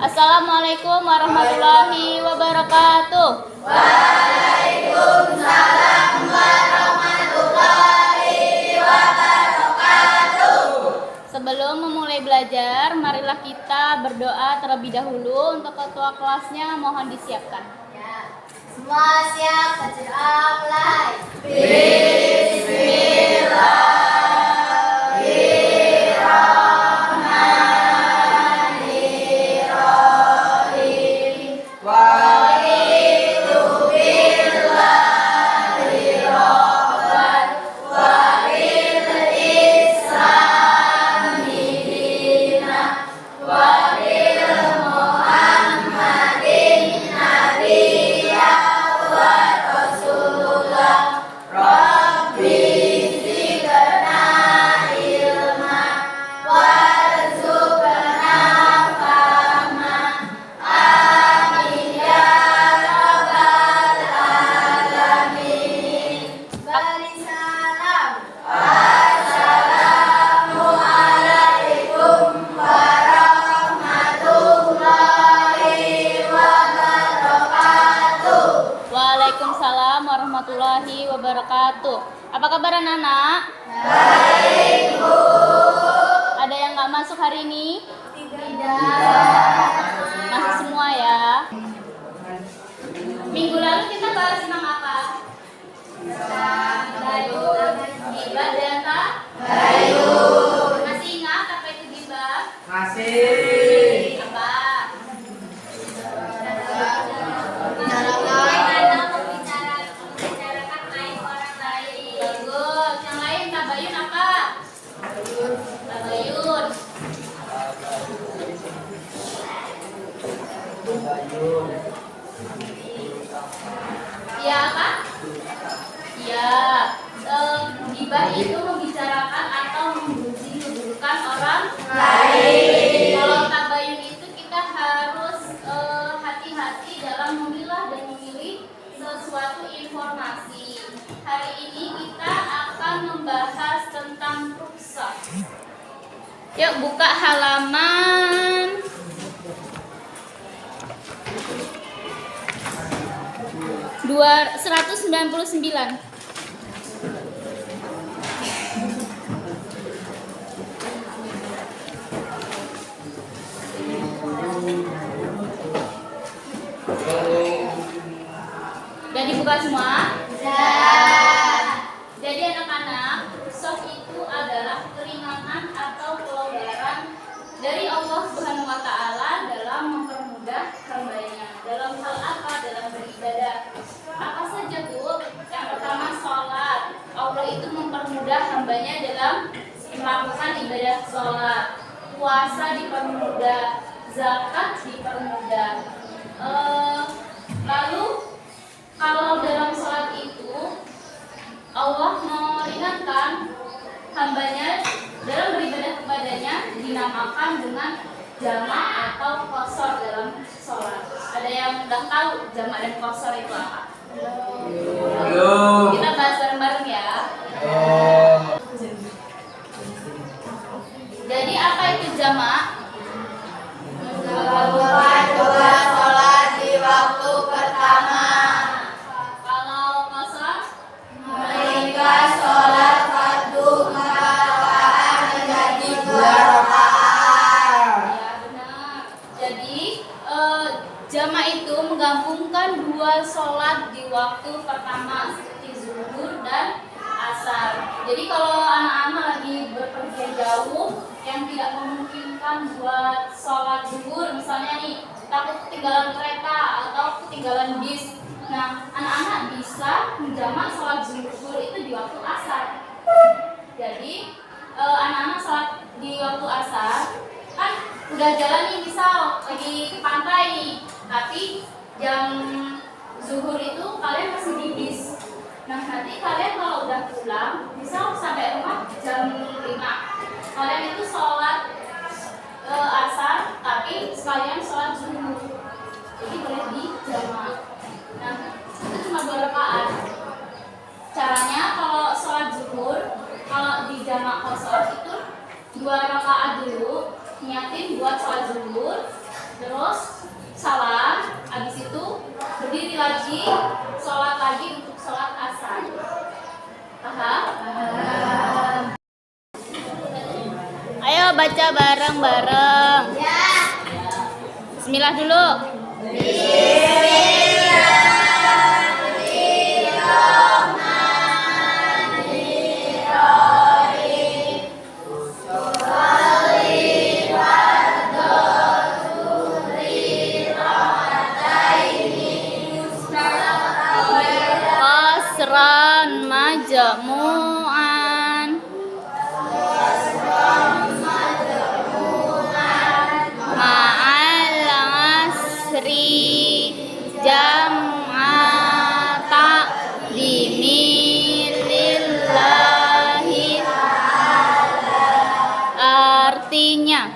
Assalamualaikum warahmatullahi wabarakatuh. Waalaikumsalam warahmatullahi wabarakatuh. Sebelum memulai belajar, marilah kita berdoa terlebih dahulu. Untuk ketua kelasnya mohon disiapkan. Ya. Semua siap, baca mulai. Waalaikumsalam warahmatullahi wabarakatuh. Apa kabar anak-anak? Baik, Bu. Ada yang nggak masuk hari ini? Tidak. Masuk semua ya. Minggu lalu kita bahas tentang apa? Gibah dan tabayun. Masih ingat apa itu gibah? Masih. Apa? Membicarakan aib orang lain. Bagus. Yang lain tabayun apa? Tabayun. Ya apa? Ya, gibah itu membicarakan atau memuji keburukan orang lain. Kalau tabayun itu kita harus hati-hati dalam memilah dan memilih sesuatu informasi. Hari ini kita akan membahas tentang rukhsah. Yuk buka halaman 199. Udah dibuka semua? Jadi anak-anak, rukhsah itu adalah keringanan atau pelonggaran dari Allah Subhanahu wa taala dalam mempermudah hambanya. Dalam hal apa? Dalam beribadah. Apa saja, Bu? Yang pertama sholat. Allah itu mempermudah hambanya dalam melakukan ibadah sholat. Puasa dipermudah, zakat dipermudah. Lalu kalau dalam sholat itu Allah meringankan hambanya dalam beribadah kepadanya, dinamakan dengan jamak atau qasar dalam sholat. Ada yang udah tahu jamak dan qasar itu apa? Belum. Kita bahas bareng-bareng ya. Jadi apa itu jamak? Melakukan dua sholat di waktu pertama. Kalau qasar? Meringkas sholat fardu 4 rakaat menjadi 2 rakaat. Ya benar. Jadi jamak itu menggabungkan dua sholat di waktu pertama seperti zuhur dan asar. Jadi kalau anak-anak lagi berpergian jauh yang tidak memungkinkan buat sholat zuhur, misalnya nih takut ketinggalan kereta atau ketinggalan bis, nah anak-anak bisa menjamak sholat zuhur itu di waktu asar. Jadi anak-anak sholat di waktu asar kan udah jalan nih, misal lagi ke pantai nih, tapi jam zuhur itu kalian masih di bis. Nah nanti kalian kalau udah pulang, misal sampai rumah jam 5, kalian itu sholat asar, tapi sekalian sholat zuhur. Jadi boleh dijamak. Nah itu cuma 2 rakaat. Caranya kalau sholat zuhur, kalau di jamak qasar itu 2 rakaat dulu, niatin buat sholat zuhur, terus baca bareng-bareng. Bismillah dulu. Qasran majmu'an. Ma'al asri jam'a ta'dimilillahi. Artinya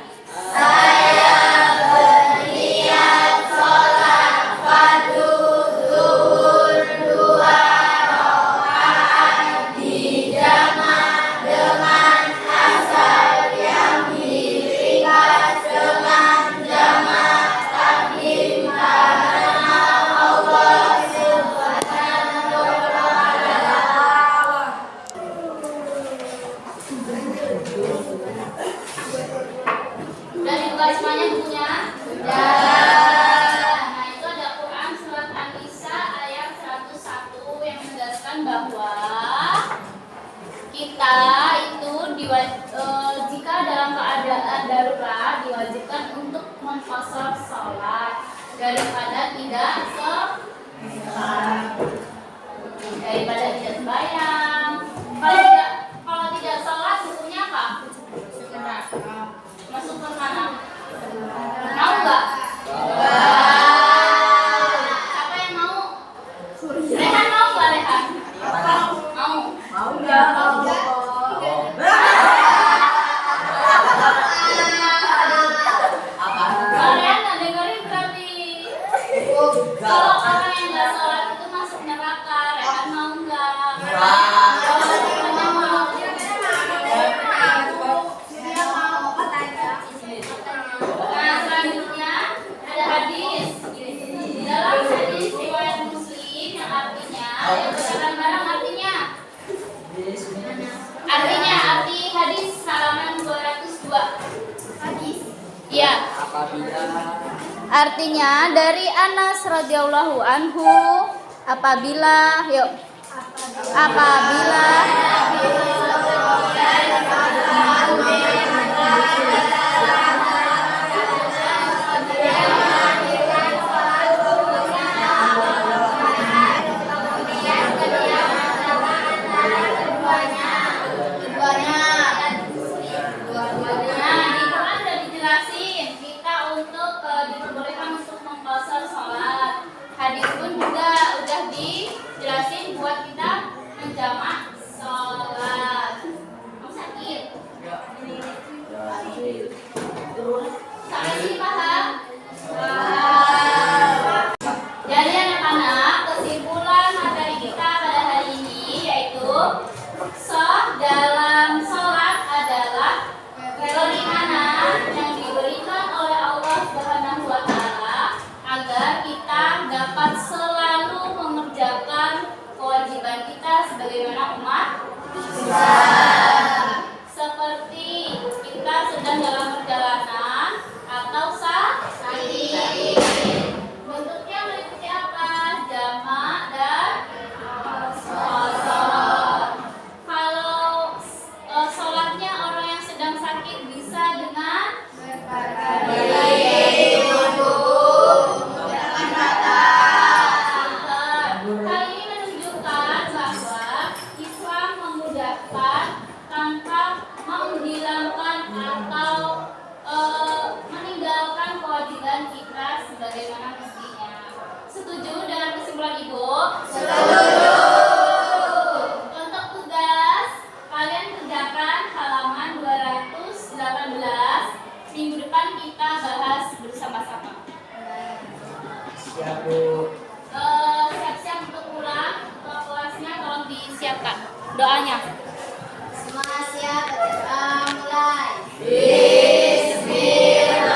udah dibuka semuanya bukunya? Nah, itu ada Quran surat An-Nisa ayat 101 yang menjelaskan bahwa kita itu jika dalam keadaan darurat diwajibkan untuk mengqashar sholat daripada tidak sembahyang. Kalau tidak sholat hukumnya apa? Masuk ke mana? Mau nggak? Siapa yang mau? Rehan mau nggak Rehan? Mau. Mau nggak? Kalian nggak dengerin berarti? Kalau orang yang nggak sholat itu masuk neraka. Rehan mau nggak? Semuanya mau. Nah, selanjutnya ada hadis. Dalam hadis riwayat Muslim yang artinya, ayo bareng-bareng artinya. Arti hadis halaman 202. Hadis. Iya. Artinya dari Anas radhiyallahu anhu, apabila diperbolehkan untuk mengqashar sholat. Hadis pun juga udah dijelasin buat kita menjamak sholat. Mau sakit? Sampai sini paham? Jadi anak-anak, kesimpulan materi kita pada hari ini yaitu sah dalam sholat adalah keimanan yang diberikan oleh Allah Subhanahu wa Ta'ala agar kita dapat selalu mengerjakan kewajiban kita sebagaimana umat Islam. Seperti kita sedang dalam perjalanan atau sakit. Bentuknya meliputi apa? Jamak dan qashar. Kalau sholatnya orang yang sedang sakit bisa dengan hal ini menunjukkan bahwa Islam memudahkan tanpa menghilangkan atau meninggalkan kewajiban kita sebagaimana mestinya. Setuju dengan kesimpulan Ibu? Setuju. Untuk tugas, kalian kerjakan halaman 218. Minggu depan kita bahas bersama-sama. Siap, Bu. Siap-siap untuk pulang. Kelasnya tolong disiapkan doanya. Semua siap, kita mulai. Bismillahirrahmanirrahim.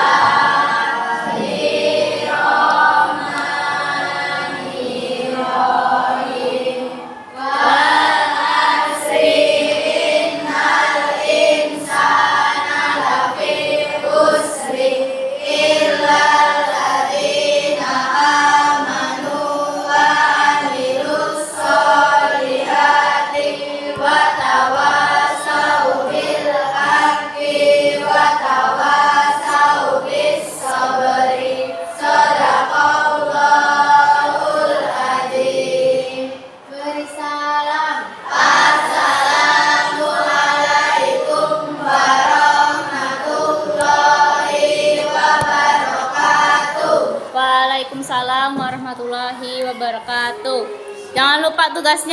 wabarakatuh. Jangan lupa tugasnya.